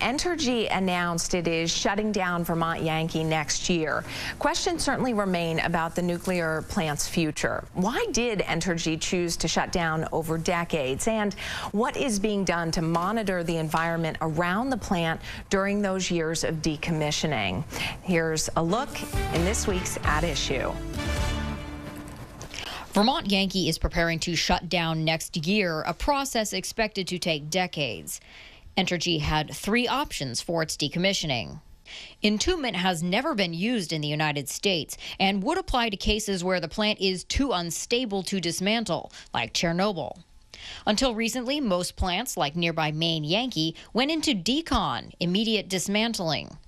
Entergy announced it is shutting down Vermont Yankee next year. Questions certainly remain about the nuclear plant's future. Why did Entergy choose to shut down over decades? And what is being done to monitor the environment around the plant during those years of decommissioning? Here's a look in this week's At Issue. Vermont Yankee is preparing to shut down next year, a process expected to take decades. Entergy had three options for its decommissioning. Entombment has never been used in the United States and would apply to cases where the plant is too unstable to dismantle, like Chernobyl. Until recently, most plants, like nearby Maine Yankee, went into decon, immediate dismantling.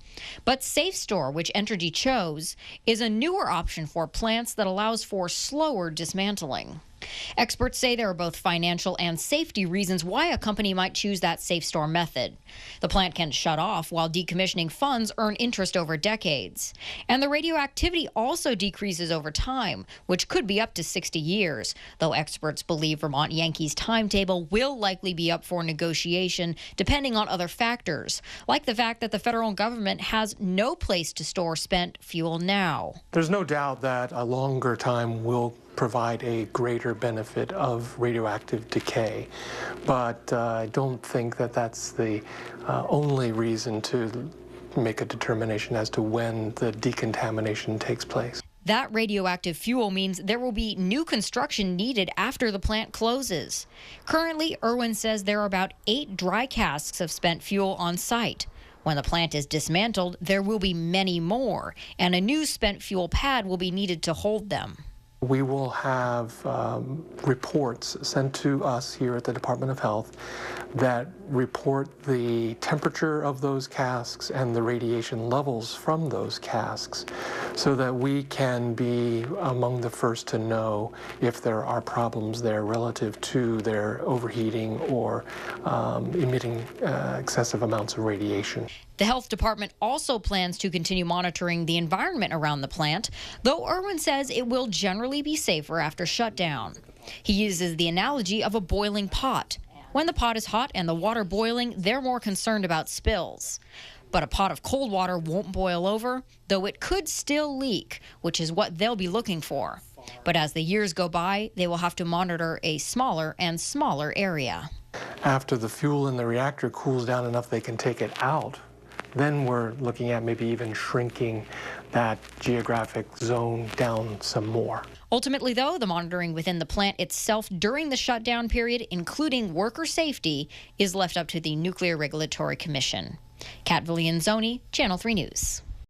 But SafeStore, which Entergy chose, is a newer option for plants that allows for slower dismantling. Experts say there are both financial and safety reasons why a company might choose that SafeStore method. The plant can shut off while decommissioning funds earn interest over decades. And the radioactivity also decreases over time, which could be up to 60 years, though experts believe Vermont Yankee's timetable will likely be up for negotiation depending on other factors, like the fact that the federal government has no place to store spent fuel now. There's no doubt that a longer time will provide a greater benefit of radioactive decay, but I don't think that that's the only reason to make a determination as to when the decontamination takes place. That radioactive fuel means there will be new construction needed after the plant closes. Currently, Irwin says there are about 8 dry casks of spent fuel on site. When the plant is dismantled, there will be many more, and a new spent fuel pad will be needed to hold them. We will have reports sent to us here at the Department of Health that report the temperature of those casks and the radiation levels from those casks so that we can be among the first to know if there are problems there relative to their overheating or emitting excessive amounts of radiation. The health department also plans to continue monitoring the environment around the plant, though Irwin says it will generally be safer after shutdown. He uses the analogy of a boiling pot. When the pot is hot and the water boiling, they're more concerned about spills. But a pot of cold water won't boil over, though it could still leak, which is what they'll be looking for. But as the years go by, they will have to monitor a smaller and smaller area. After the fuel in the reactor cools down enough they can take it out, then we're looking at maybe even shrinking that geographic zone down some more. Ultimately, though, the monitoring within the plant itself during the shutdown period, including worker safety, is left up to the Nuclear Regulatory Commission. Viglienzoni, Channel 3 News.